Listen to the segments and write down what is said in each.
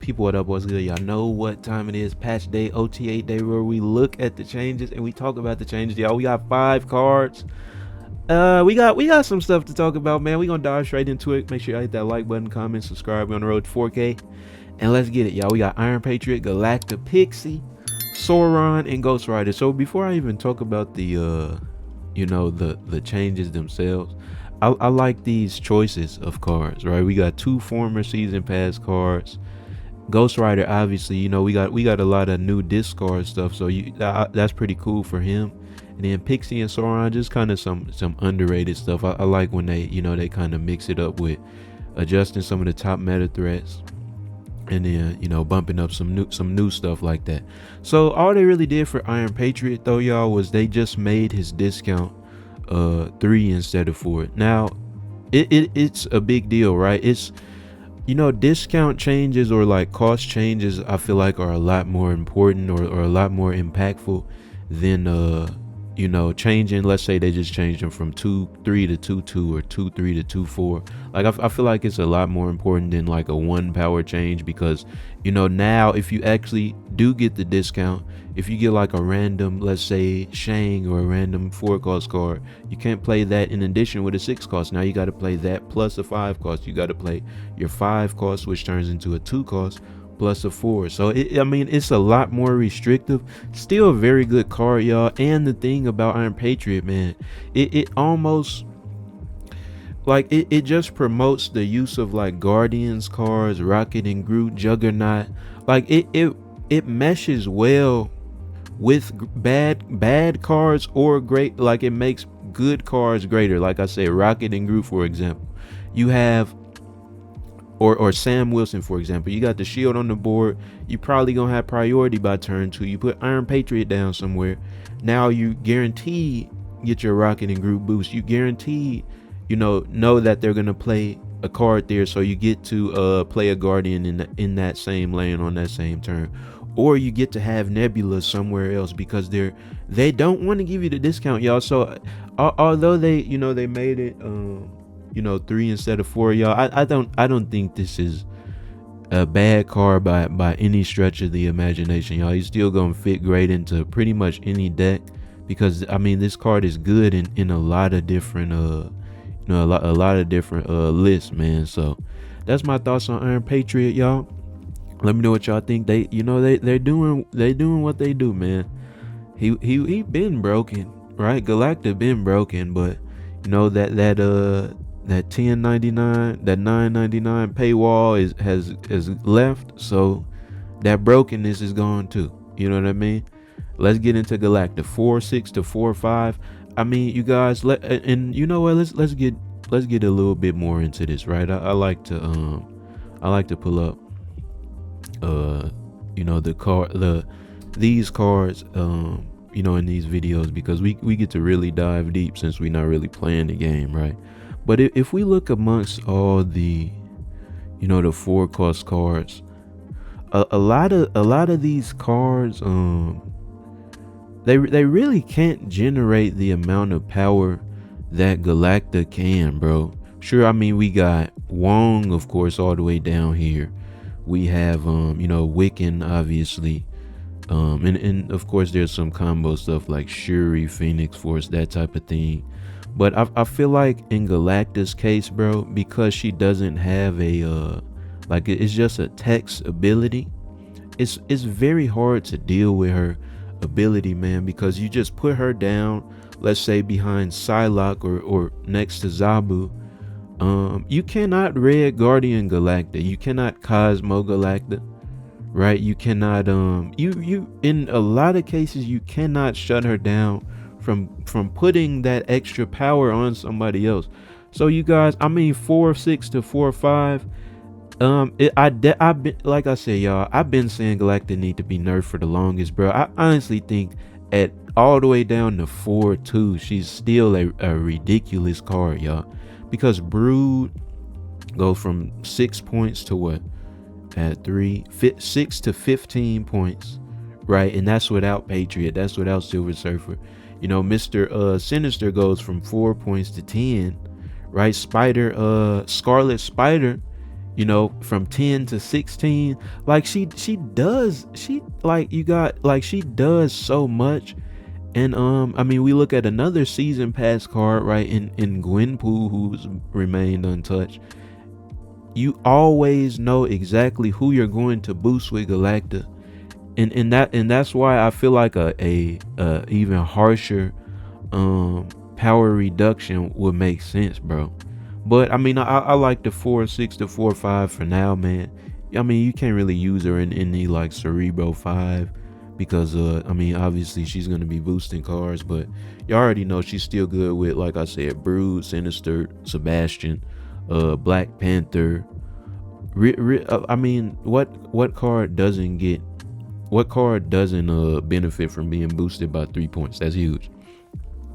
people, what up, what's good? Y'all know what time it is. Patch day, OTA day, where we look at the changes and we talk about the changes. Y'all, we got 5 cards. We got some stuff to talk about, man. We gonna dive straight into it. Make sure you hit that like button, comment, subscribe. We're on the road to 4K. And let's get it, y'all. We got Iron Patriot, Galacta Pixie, Sauron, and Ghost Rider. So before I even talk about the the changes themselves, I like these choices of cards, right? We got 2 former season pass cards. Ghost Rider, obviously, we got a lot of new discard stuff, so that's pretty cool for him. And then Pixie and Sauron, just kind of some underrated stuff. I like when they kind of mix it up with adjusting some of the top meta threats, and then bumping up some new stuff like that. So all they really did for Iron Patriot though, y'all, was they just made his discount 3 instead of 4. Now it's a big deal, right? It's discount changes or like cost changes, I feel like, are a lot more important or a lot more impactful than changing. Let's say they just changed them from 2-3 to 2-2 or 2-3 to 2-4. Like I feel like it's a lot more important than like a 1 power change, because now if you actually do get the discount, if you get like a random, let's say Shang, or a random 4 cost card, you can't play that in addition with a 6 cost. Now you got to play that plus a 5 cost. You got to play your 5 cost, which turns into a 2 cost, plus a 4. So it's a lot more restrictive. Still a very good card, y'all. And the thing about Iron Patriot, man, it almost like it just promotes the use of like Guardians cards, Rocket and Groot, Juggernaut. Like it meshes well with bad cards, or great, like it makes good cards greater. Like I say, Rocket and Groot, for example, you have, or Sam Wilson, for example, you got the shield on the board, you probably gonna have priority by turn 2. You put Iron Patriot down somewhere, now you guarantee get your Rocket and Groot boost. You guarantee know that they're gonna play a card there, so you get to play a Guardian in that same lane on that same turn. Or you get to have Nebula somewhere else, because they don't want to give you the discount, y'all. So although they made it 3 instead of 4, y'all, I don't think this is a bad card by any stretch of the imagination, y'all. He's still gonna fit great into pretty much any deck, because this card is good in a lot of different a lot of different lists, man. So that's my thoughts on Iron Patriot, y'all. Let me know what y'all think. They're doing what they do, man. He been broken, right? Galacta been broken, but that 10.99, that 9.99 paywall has left, so that brokenness is gone too. You know what I mean? Let's get into Galacta 4.6 to 4.5. You guys, let's get a little bit more into this, right? I like to pull up these cards in these videos, because we get to really dive deep, since we're not really playing the game, right? But if we look amongst all the the 4 cost cards, a lot of these cards they really can't generate the amount of power that Galacta can, bro. Sure, we got Wong, of course, all the way down here. We have Wiccan, obviously, and of course there's some combo stuff like Shuri, Phoenix Force, that type of thing. But I feel like in Galacta's case, bro, because she doesn't have a it's just a text ability, it's very hard to deal with her ability, man, because you just put her down, let's say behind Psylocke or next to Zabu. You cannot Red Guardian Galacta, you cannot Cosmo Galacta, right? You cannot you in a lot of cases you cannot shut her down from putting that extra power on somebody else. So you guys, 4.6 to 4.5, I've been, like I said, y'all, I've been saying Galacta need to be nerfed for the longest, bro. I honestly think at all the way down to 4.2, she's still a ridiculous card, y'all, because Brood go from 6 points to what, at 6 to 15 points, right? And that's without Patriot, that's without Silver Surfer. Mr. Sinister goes from 4 points to 10, right? Scarlet Spider, you know, from 10 to 16. Like she does, she like you got like she does so much. And I mean, we look at another season pass card, right, in Gwenpool, who's remained untouched. You always know exactly who you're going to boost with Galacta, and that's why I feel like a even harsher power reduction would make sense, bro. But I mean, I like the 4-6 to 4-5 for now, man. I mean, you can't really use her in any like Cerebro 5 because I mean, obviously she's gonna be boosting cards, but you already know she's still good with, like I said, Brood, Sinister, Sebastian, Black Panther. I mean, what card doesn't get, what card doesn't benefit from being boosted by 3 points? That's huge. You know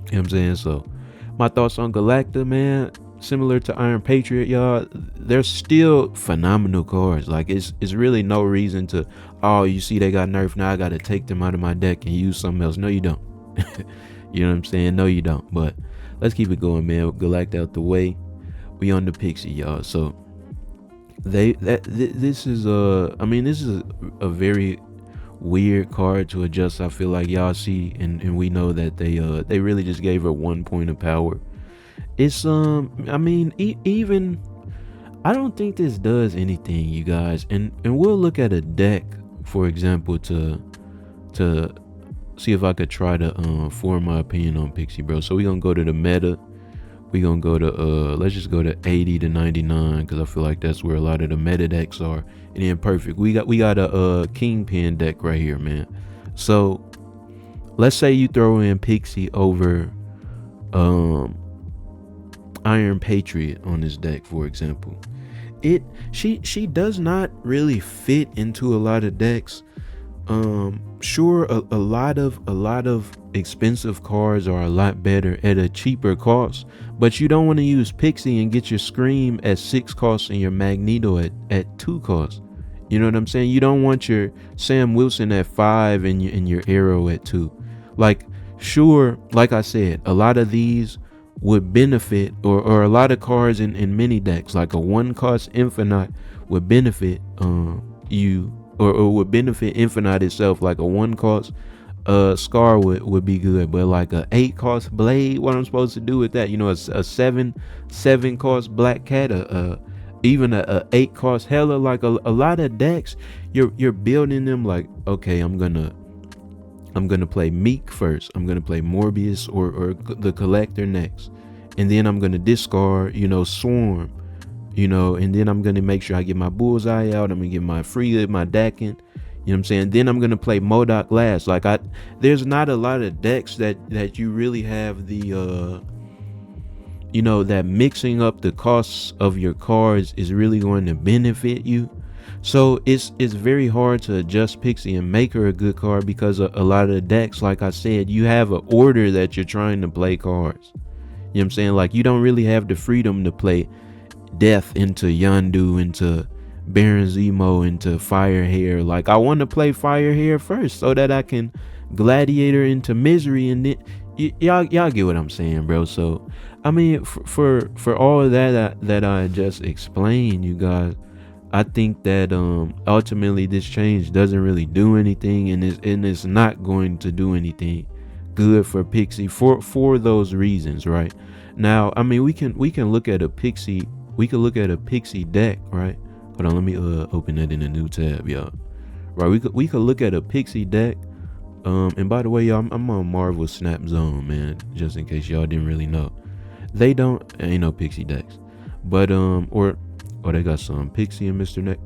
what I'm saying? So my thoughts on Galacta, man, similar to Iron Patriot, y'all, they're still phenomenal cards. Like it's really no reason to, oh, you see they got nerfed, now I gotta take them out of my deck and use something else. No, you don't. You know what I'm saying? No, you don't. But let's keep it going, man. Galacta out the way. We on the Pixie, y'all. So this is I mean, this is a very weird card to adjust. I feel like y'all see, and we know that they really just gave her 1 point of power. It's I mean, even I don't think this does anything, you guys. And we'll look at a deck, for example, to see if I could try to form my opinion on Pixie, bro. So we're gonna go to the meta. We're gonna go to let's just go to 80 to 99, because I feel like that's where a lot of the meta decks are. And then perfect, we got a Kingpin deck right here, man. So let's say you throw in Pixie over Iron Patriot on this deck, for example. She does not really fit into a lot of decks. Sure, a lot of expensive cards are a lot better at a cheaper cost, but you don't want to use Pixie and get your Scream at 6 costs and your Magneto at 2 costs. You know what I'm saying? You don't want your Sam Wilson at 5 and your Arrow at 2. Like, sure, like I said, a lot of these would benefit, or a lot of cards in mini decks, like a 1 cost Infinite would benefit you, or would benefit Infinite itself. Like a 1 cost Scar would be good, but like a 8 cost Blade, what I'm supposed to do with that? You know, a 7 cost Black Cat, even a 8 cost Hela. Like a lot of decks, you're building them like, okay, I'm gonna play Meek first, I'm gonna play Morbius or the Collector next, and then I'm gonna discard, you know, Swarm, you know, and then I'm gonna make sure I get my Bullseye out, I'm gonna get my Frigga, my Dakin, you know what I'm saying? Then I'm gonna play MODOK last. Like there's not a lot of decks that you really have the you know, that mixing up the costs of your cards is really going to benefit you. So it's very hard to adjust Pixie and make her a good card, because a lot of the decks, like I said, you have an order that you're trying to play cards. You know what I'm saying? Like, you don't really have the freedom to play Death into Yondu, into Baron Zemo, into Firehair. Like, I want to play Firehair first so that I can Gladiator into Misery, and then y'all get what I'm saying, bro. So I mean, for all of that I just explained, you guys, I think that ultimately this change doesn't really do anything, and it's not going to do anything good for Pixie for those reasons, right? Now, I mean, we can look at a Pixie deck, right? Hold on, let me open that in a new tab, y'all. Right, we could look at a Pixie deck. And by the way, y'all, I'm on Marvel Snap Zone, man, just in case y'all didn't really know. They ain't no Pixie decks, but or they got some Pixie and Mr. Neck,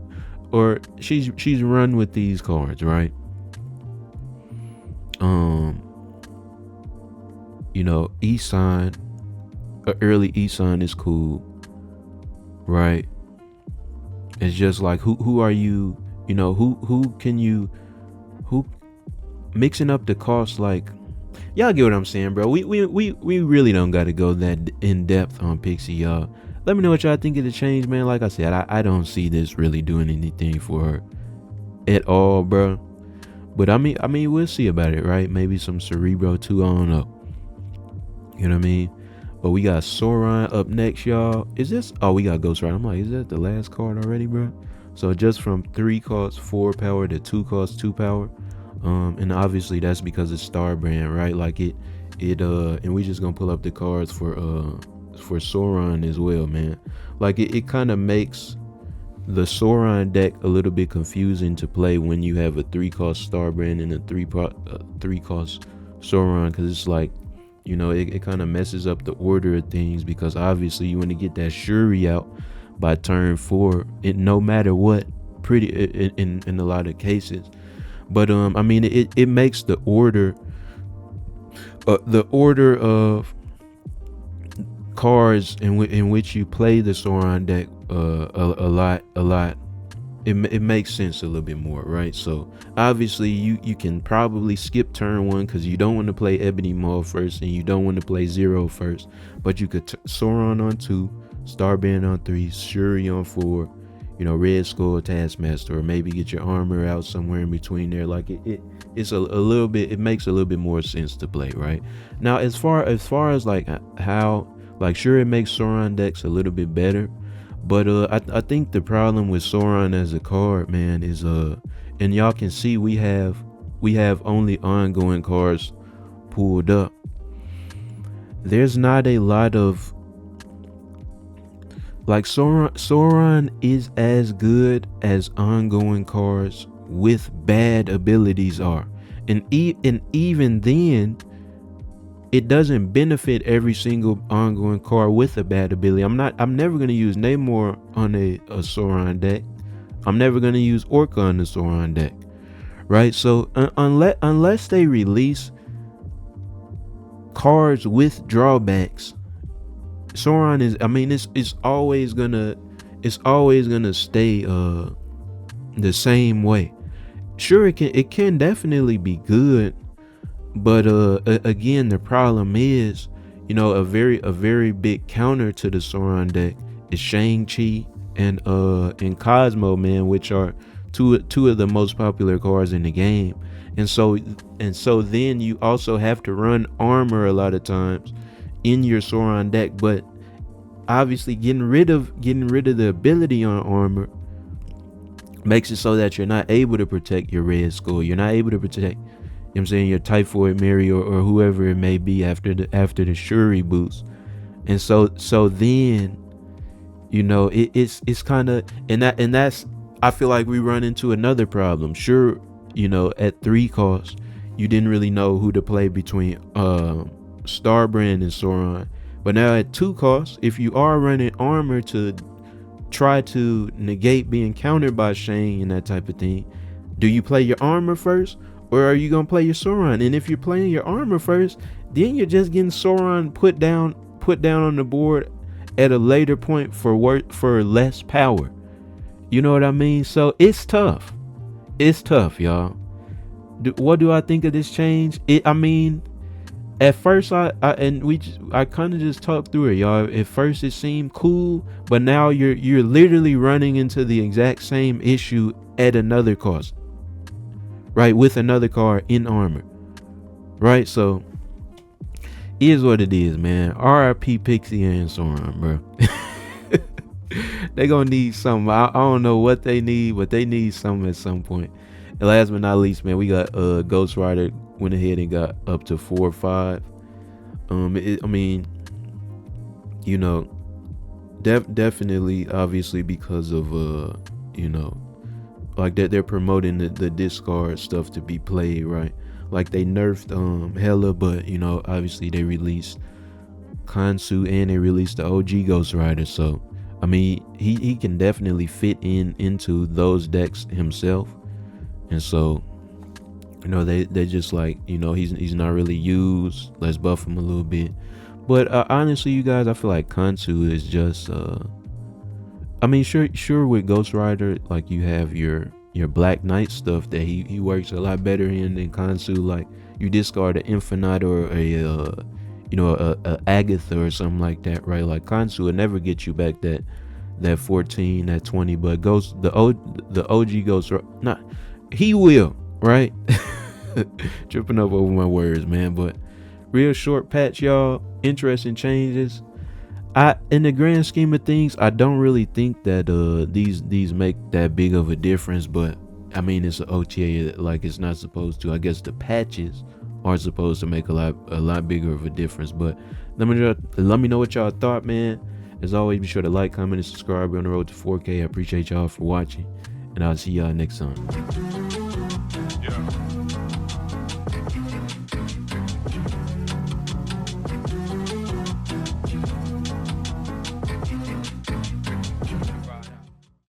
or she's run with these cards, right? You know, E-Sign, early E-Sign is cool, right? It's just like, who are you? You know, who mixing up the cost, like, y'all get what I'm saying, bro. We really don't gotta go that in depth on Pixie, y'all. Let me know what y'all think of the change, man. Like I said, I don't see this really doing anything for her at all, bro. But I mean, we'll see about it, right? Maybe some Cerebro too, I don't know. You know what I mean? But we got Sauron up next, y'all. Is this? Oh, we got Ghost Rider. I'm like, is that the last card already, bro? So just from 3 costs 4 power to 2 costs 2 power. And obviously that's because it's Star Brand, right? Like and we just gonna pull up the cards for Sauron as well, man. Like it kind of makes the Sauron deck a little bit confusing to play when you have a 3 cost Star Brand and a 3 cost Sauron, because it's like, you know, it kind of messes up the order of things, because obviously you want to get that Shuri out by turn 4, no matter what, pretty in a lot of cases. But I mean, it makes the order of cards in which you play the Sauron deck a lot. It makes sense a little bit more, right? So obviously you can probably skip turn 1 because you don't want to play Ebony Maw first and you don't want to play Zero first, but you could Sauron on 2, Starband on 3, Shuri on 4, you know, Red Skull, Taskmaster, or maybe get your armor out somewhere in between there. Like it's a little bit, it makes a little bit more sense to play, right? Now as far as like how, like, sure, it makes Sauron decks a little bit better, but I think the problem with Sauron as a card, man, is and y'all can see we have only ongoing cards pulled up. There's not a lot of, like, Sauron is as good as ongoing cards with bad abilities are, and even then, it doesn't benefit every single ongoing card with a bad ability. I'm never gonna use Namor on a Sauron deck. I'm never gonna use Orca on the Sauron deck, right? So unless they release cards with drawbacks, Sauron is, I mean, it's always gonna stay the same way. Sure, it can definitely be good, but again, the problem is, you know, a very big counter to the Sauron deck is Shang-Chi and Cosmo, man, which are two of the most popular cards in the game. And so then you also have to run armor a lot of times in your Sauron deck, but obviously getting rid of the ability on armor makes it so that you're not able to protect your Red Skull. You're not able to protect, you know what I'm saying, your Typhoid Mary or whoever it may be after the Shuri boost. And so then, you know, it's kind of, and that's, I feel like we run into another problem. Sure, you know, at 3 costs, you didn't really know who to play between Starbrand and Sauron. But now at 2 costs, if you are running armor to try to negate being countered by Shang and that type of thing, do you play your armor first, or are you gonna play your Sauron? And if you're playing your armor first, then you're just getting Sauron put down on the board at a later point for less power. You know what I mean? So it's tough. It's tough, y'all. What do I think of this change? I mean, at first I kind of just talked through it, y'all. At first it seemed cool, but now you're literally running into the exact same issue at another cost, right? With another card in armor, right? So is what it is, man. RIP Pixie and Sauron, bro. They gonna need something. I don't know what they need, but they need something at some point. And last but not least, man, we got Ghost Rider went ahead and got up to 4 or 5. I mean, you know, definitely, obviously, because of you know, like that they're promoting the discard stuff to be played, right? Like they nerfed Hela, but you know, obviously they released Khonshu and they released the OG Ghost Rider. So I mean, he can definitely fit into those decks himself. And so, you know, they just like, you know, he's not really used. Let's buff him a little bit. But honestly, you guys, I feel like Khonshu is just I mean, sure with Ghost Rider, like you have your Black Knight stuff that he works a lot better in than Khonshu. Like you discard an Infinite or a you know, a Agatha or something like that, right? Like Khonshu will never get you back that 14, that 20, but the OG Ghost, not, he will, right? Tripping up over my words, man. But real short patch, y'all. Interesting changes. In the grand scheme of things, I don't really think that these make that big of a difference, but I mean it's an OTA, like it's not supposed to. I guess the patches are supposed to make a lot bigger of a difference. But let me know what y'all thought, man. As always, be sure to like, comment, and subscribe. We're on the road to 4K. I appreciate y'all for watching, and I'll see y'all next time.